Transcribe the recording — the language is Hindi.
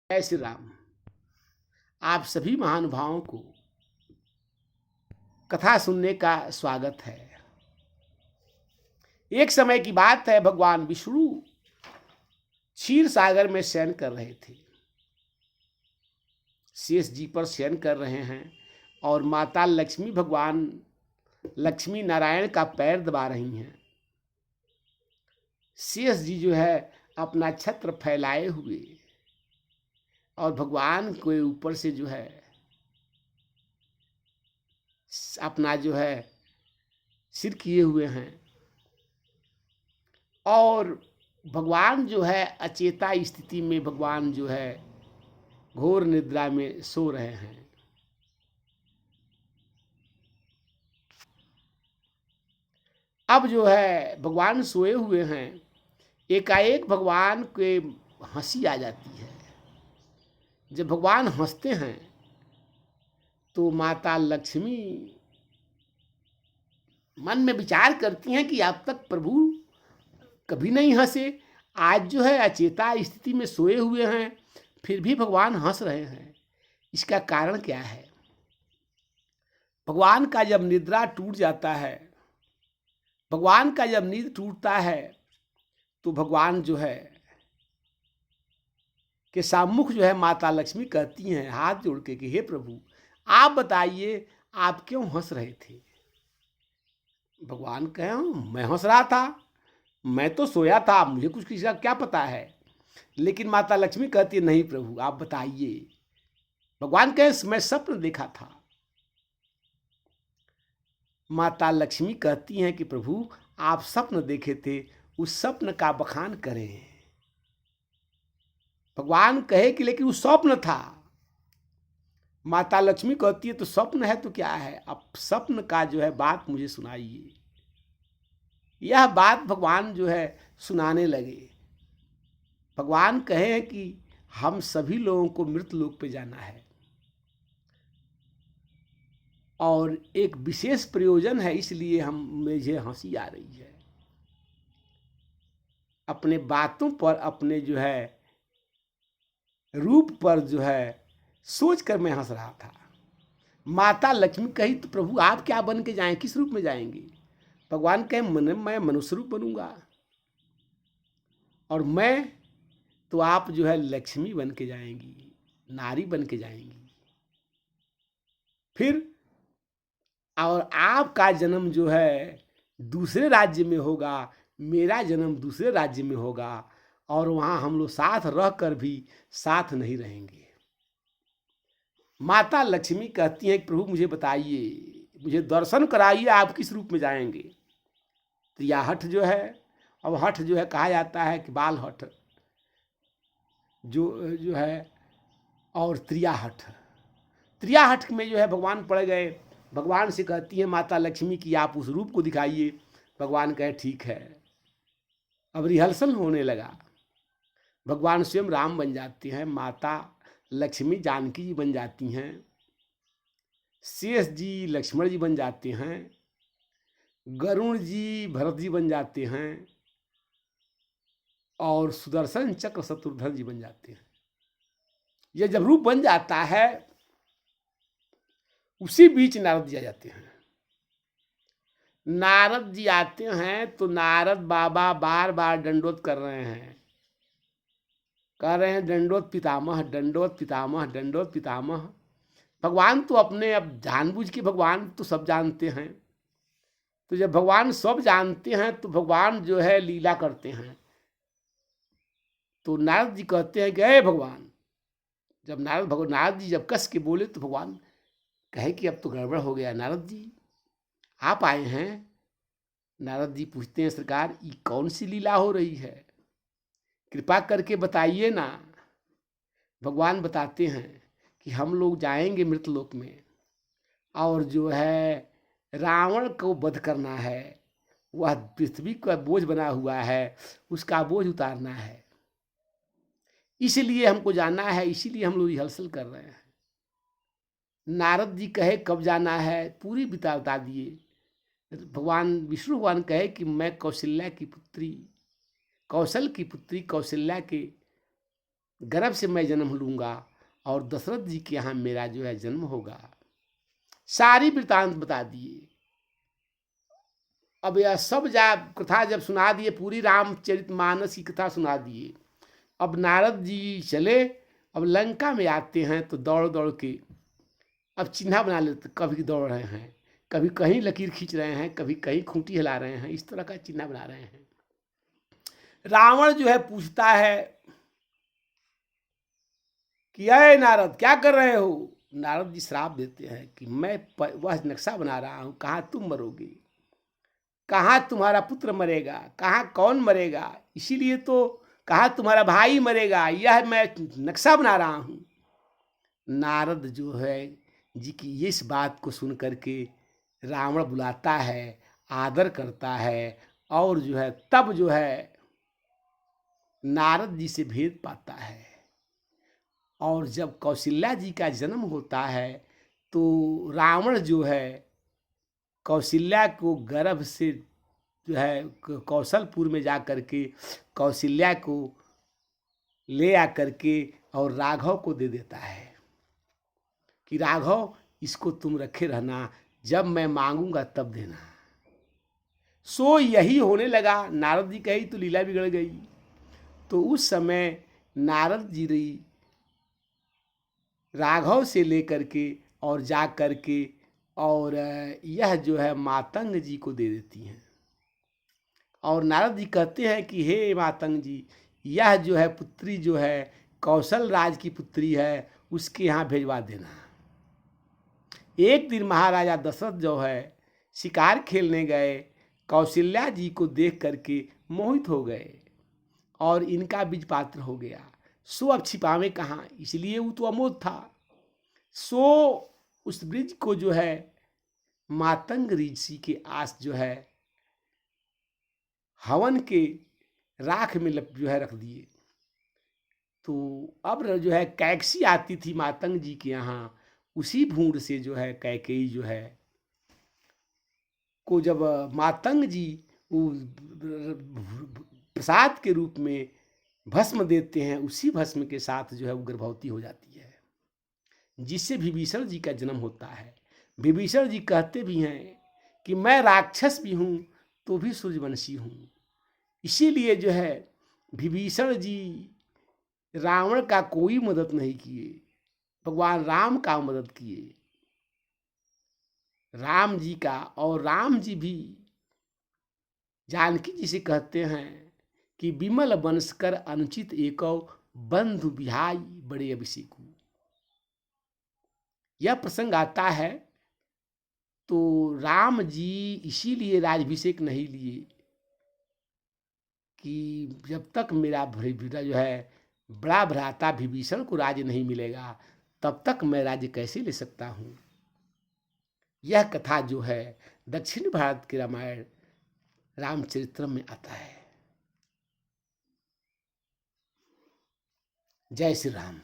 जय श्री राम। आप सभी महानुभावों को कथा सुनने का स्वागत है। एक समय की बात है, भगवान विष्णु क्षीर सागर में शयन कर रहे थे। शेष जी पर शयन कर रहे हैं और माता लक्ष्मी भगवान लक्ष्मी नारायण का पैर दबा रही हैं। शेष जी जो है अपना छत्र फैलाए हुए और भगवान के ऊपर से जो है अपना जो है सिर किए हुए हैं और भगवान जो है अचेता स्थिति में भगवान जो है घोर निद्रा में सो रहे हैं। अब जो है भगवान सोए हुए हैं, एकाएक भगवान के हंसी आ जाती है। जब भगवान हंसते हैं तो माता लक्ष्मी मन में विचार करती हैं कि अब तक प्रभु कभी नहीं हंसे, आज जो है अचेता स्थिति में सोए हुए हैं फिर भी भगवान हंस रहे हैं। इसका कारण क्या है? भगवान का जब निद्रा टूट जाता है, भगवान का जब नींद टूटता है तो भगवान जो है के सम्मुख जो है माता लक्ष्मी कहती हैं हाथ जोड़ के कि हे प्रभु आप बताइए आप क्यों हंस रहे थे? भगवान कहें मैं हंस रहा था, मैं तो सोया था, मुझे कुछ किसी का क्या पता है। लेकिन माता लक्ष्मी कहती है नहीं प्रभु आप बताइए। भगवान कहे मैं स्वप्न देखा था। माता लक्ष्मी कहती हैं कि प्रभु आप स्वप्न देखे थे, उस स्वप्न का बखान करें। भगवान कहे कि लेकिन वो स्वप्न था। माता लक्ष्मी कहती है तो स्वप्न है तो क्या है, अब स्वप्न का जो है बात मुझे सुनाइए। यह बात भगवान जो है सुनाने लगे। भगवान कहे कि हम सभी लोगों को मृत लोक पे जाना है और एक विशेष प्रयोजन है, इसलिए मुझे हंसी आ रही है। अपने बातों पर, अपने जो है रूप पर जो है सोच कर मैं हंस रहा था। माता लक्ष्मी कही तो प्रभु आप क्या बन के जाएं, किस रूप में जाएंगे? भगवान कहे मैं मनुष्य रूप बनूंगा और मैं तो आप जो है लक्ष्मी बन के जाएंगी, नारी बन के जाएंगी। फिर और आपका जन्म जो है दूसरे राज्य में होगा, मेरा जन्म दूसरे राज्य में होगा और वहां हम लोग साथ रह कर भी साथ नहीं रहेंगे। माता लक्ष्मी कहती हैं कि प्रभु मुझे बताइए, मुझे दर्शन कराइए, आप किस रूप में जाएंगे? तो यह हठ जो है, अब हठ जो है कहा जाता है कि बाल हठ जो है और त्रियाहठ। त्रियाहठ में जो है भगवान पड़ गए। भगवान से कहती है माता लक्ष्मी कि आप उस रूप को दिखाइए। भगवान कहे ठीक है। अब रिहर्सल होने लगा। भगवान स्वयं राम बन जाते हैं, माता लक्ष्मी जानकी जी बन जाती हैं, शेष जी लक्ष्मण जी बन जाते हैं, गरुण जी भरत जी बन जाते हैं और सुदर्शन चक्र शत्रुघ्न जी बन जाते हैं। यह जब रूप बन जाता है उसी बीच नारद जी आ जाते हैं। नारद जी आते हैं तो नारद बाबा बार बार दंडोत कर रहे हैं, कह रहे हैं दंडोत पितामह, दंडोत पितामह, दंडोत पितामह। भगवान तो अपने अब जानबूझ के भगवान तो सब जानते हैं, तो जब भगवान सब जानते हैं तो भगवान जो है लीला करते हैं। तो नारद जी कहते हैं कि हे भगवान, जब नारद जी जब कस के बोले तो भगवान कहे कि अब तो गड़बड़ हो गया। नारद जी आप आए हैं? नारद जी पूछते हैं सरकार ये कौन सी लीला हो रही है, कृपा करके बताइए ना। भगवान बताते हैं कि हम लोग जाएंगे मृतलोक में और जो है रावण को वध करना है, वह पृथ्वी का बोझ बना हुआ है, उसका बोझ उतारना है, इसलिए हमको जाना है, इसीलिए हम लोग रिहर्सल कर रहे हैं। नारद जी कहे कब जाना है, पूरी बता दिए। भगवान विष्णु भगवान कहे कि मैं कौशल्या की पुत्री, कौशल की पुत्री कौशल्या के गर्भ से मैं जन्म लूँगा और दशरथ जी के यहाँ मेरा जो है जन्म होगा। सारी वृतांत बता दिए। अब यह सब कथा जब सुना दिए, पूरी रामचरितमानस की कथा सुना दिए। अब नारद जी चले, अब लंका में आते हैं तो दौड़ दौड़ के अब चिन्हा बना लेते, कभी दौड़ रहे हैं, कभी कहीं लकीर खींच रहे हैं, कभी कहीं खूंटी हिला रहे हैं, इस तरह का चिन्ह बना रहे हैं। रावण जो है पूछता है कि अय नारद क्या कर रहे हो। नारद जी श्राप देते हैं कि मैं वह नक्शा बना रहा हूं, कहाँ तुम मरोगे, कहाँ तुम्हारा पुत्र मरेगा, कहाँ कौन मरेगा, इसीलिए तो कहाँ तुम्हारा भाई मरेगा, यह मैं नक्शा बना रहा हूं। नारद जो है जी की इस बात को सुन करके रावण बुलाता है, आदर करता है, और जो है तब जो है नारद जी से भेद पाता है। और जब कौशल्या जी का जन्म होता है तो रावण जो है कौशल्या को गर्भ से जो है कौशलपुर में जा करके कौशल्या को ले आ करके और राघव को दे देता है कि राघव इसको तुम रखे रहना, जब मैं मांगूंगा तब देना। सो यही होने लगा। नारद जी कही तो लीला बिगड़ गई। तो उस समय नारद जी रही राघव से लेकर के और जा कर के और यह जो है मातंग जी को दे देती हैं। और नारद जी कहते हैं कि हे मातंग जी, यह जो है पुत्री जो है कौशल राज की पुत्री है, उसके यहाँ भेजवा देना। एक दिन महाराजा दशरथ जो है शिकार खेलने गए, कौशल्या जी को देख करके मोहित हो गए और इनका बीज पात्र हो गया। सो अब छिपावे कहाँ, इसलिए वो तो अमोद था। सो उस ब्रिज को जो है मातंग ऋषि के आस जो है हवन के राख में जो है रख दिए। तो अब जो है कैकसी आती थी मातंग जी के यहाँ, उसी भूड से जो है कैकेयी जो है को जब मातंग जी प्रसाद के रूप में भस्म देते हैं, उसी भस्म के साथ जो है वो गर्भवती हो जाती है, जिससे विभीषण जी का जन्म होता है। विभीषण जी कहते भी हैं कि मैं राक्षस भी हूँ तो भी सूर्यवंशी हूँ। इसीलिए जो है विभीषण जी रावण का कोई मदद नहीं किए, भगवान राम का मदद किए, राम जी का। और राम जी भी जानकी जी से कहते हैं कि विमल बनस्कर अनुचित एको बंधु बिहाई बड़े अभिषेकु। यह प्रसंग आता है तो राम जी इसीलिए राज्याभिषेक नहीं लिए कि जब तक मेरा जो है बड़ा भ्राता विभीषण को राज्य नहीं मिलेगा तब तक मैं राज्य कैसे ले सकता हूँ। यह कथा जो है दक्षिण भारत के रामायण रामचरित्रम में आता है। जय श्री राम।